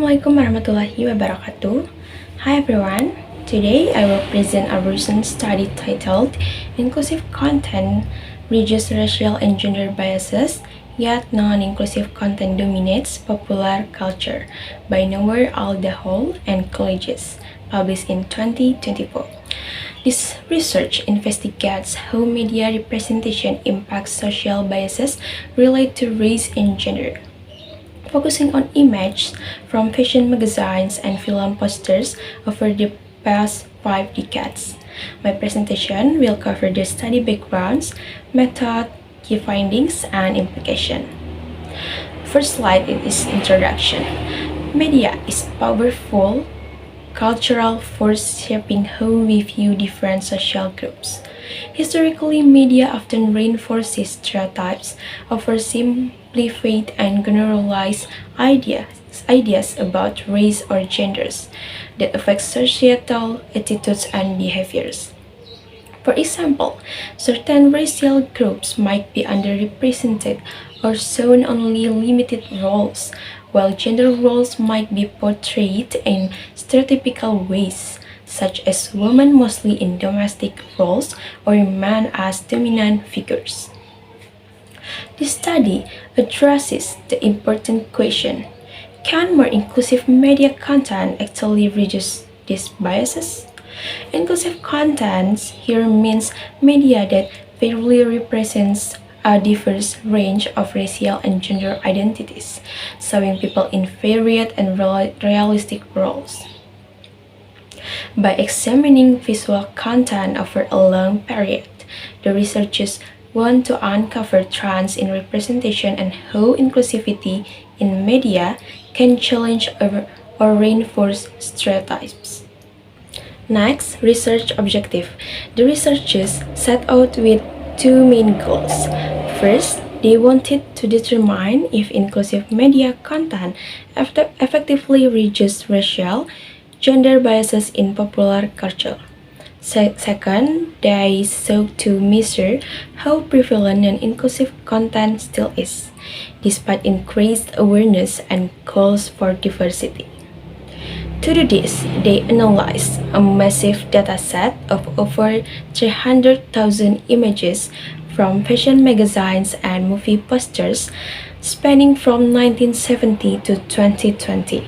Assalamualaikum warahmatullahi wabarakatuh. Hi everyone. Today I will present a recent study titled Inclusive Content Reduces Racial and Gender Biases, Yet Non-Inclusive Content Dominates Popular Culture by Noor Al-Dahol and colleagues, published in 2024. This research investigates how media representation impacts social biases related to race and gender, focusing on images from fashion magazines and film posters over the past 5 decades. My presentation will cover the study backgrounds, method, key findings, and implication. First slide is introduction. Media is powerful cultural force shaping how we view different social groups. Historically, media often reinforces stereotypes, oversimplified and generalized ideas about race or genders that affect societal attitudes and behaviors. For example, certain racial groups might be underrepresented or shown only limited roles, while gender roles might be portrayed in stereotypical ways, such as women mostly in domestic roles or men as dominant figures. This study addresses the important question: can more inclusive media content actually reduce these biases? Inclusive content here means media that fairly represents a diverse range of racial and gender identities, showing people in varied and realistic roles. By examining visual content over a long period, the researchers want to uncover trends in representation and how inclusivity in media can challenge or reinforce stereotypes. Next, research objective. The researchers set out with two main goals. First, they wanted to determine if inclusive media content effectively reduces racial, gender biases in popular culture. Second, they sought to measure how prevalent non-inclusive content still is, despite increased awareness and calls for diversity. To do this, they analyzed a massive dataset of over 300,000 images from fashion magazines and movie posters spanning from 1970 to 2020.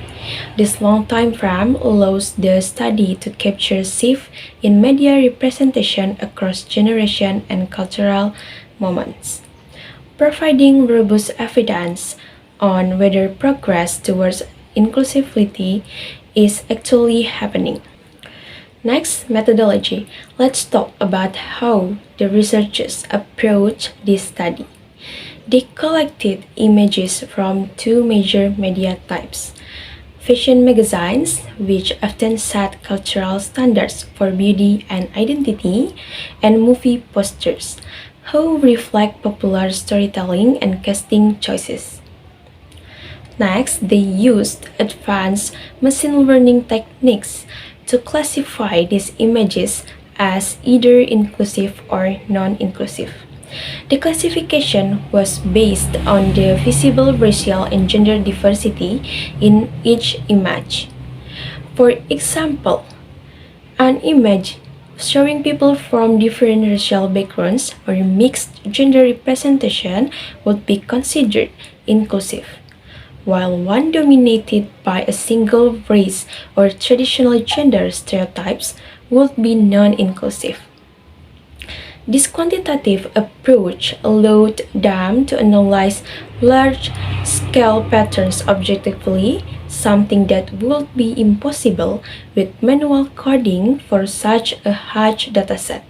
This long time frame allows the study to capture shift in media representation across generations and cultural moments, providing robust evidence on whether progress towards inclusivity is actually happening. Next, methodology. Let's talk about how the researchers approached this study. They collected images from two major media types: fashion magazines, which often set cultural standards for beauty and identity, and movie posters, who reflect popular storytelling and casting choices. Next, they used advanced machine learning techniques to classify these images as either inclusive or non-inclusive. The classification was based on the visible racial and gender diversity in each image. For example, an image showing people from different racial backgrounds or mixed gender representation would be considered inclusive, while one dominated by a single race or traditional gender stereotypes would be non-inclusive. This quantitative approach allowed them to analyze large-scale patterns objectively, something that would be impossible with manual coding for such a huge dataset.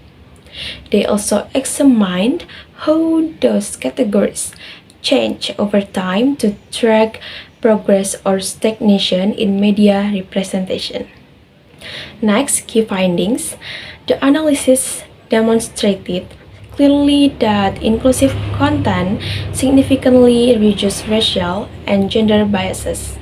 They also examined how those categories change over time to track progress or stagnation in media representation. Next, key findings. The analysis demonstrated clearly that inclusive content significantly reduces racial and gender biases.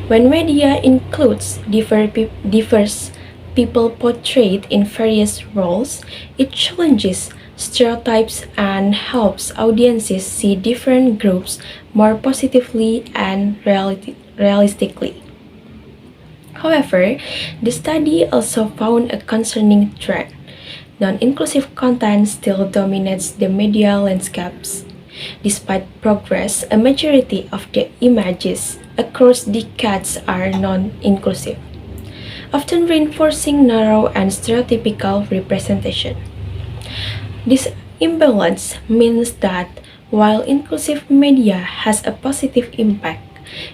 When media includes diverse people portrayed in various roles, it challenges stereotypes and helps audiences see different groups more positively and realistically. However, the study also found a concerning trend. Non-inclusive content still dominates the media landscapes. Despite progress, a majority of the images across decades are non-inclusive, often reinforcing narrow and stereotypical representation. This imbalance means that while inclusive media has a positive impact,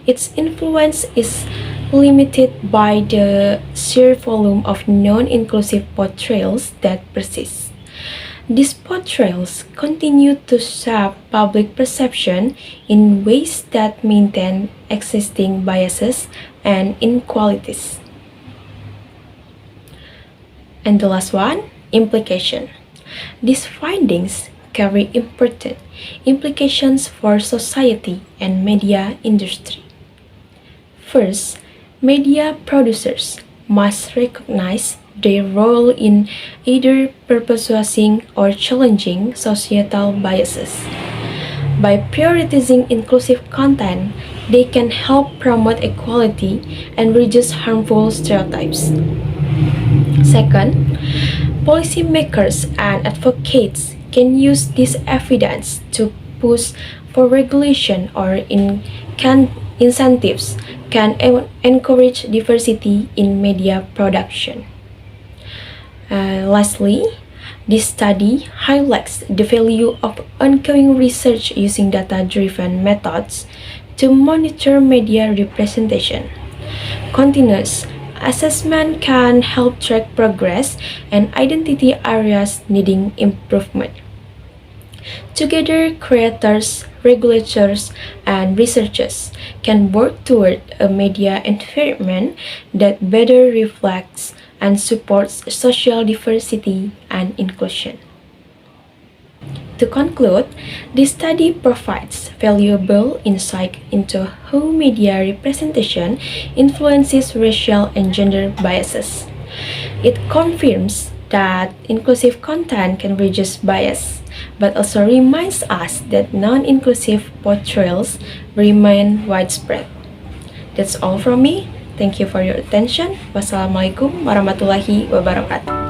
its influence is limited by the sheer volume of non-inclusive portrayals that persist. These portrayals continue to shape public perception in ways that maintain existing biases and inequalities. And the last one, implication. These findings carry important implications for society and media industry. First, media producers must recognize their role in either perpetuating or challenging societal biases. By prioritizing inclusive content, they can help promote equality and reduce harmful stereotypes. Second, policymakers and advocates can use this evidence to push for regulation or incentives can encourage diversity in media production. Lastly, this study highlights the value of ongoing research using data-driven methods to monitor media representation. Continuous assessment can help track progress and identify areas needing improvement. Together, creators, regulators, and researchers can work toward a media environment that better reflects and supports social diversity and inclusion. To conclude, this study provides valuable insight into how media representation influences racial and gender biases. It confirms that inclusive content can reduce bias, but also reminds us that non-inclusive portrayals remain widespread. That's all from me. Thank you for your attention. Wassalamualaikum warahmatullahi wabarakatuh.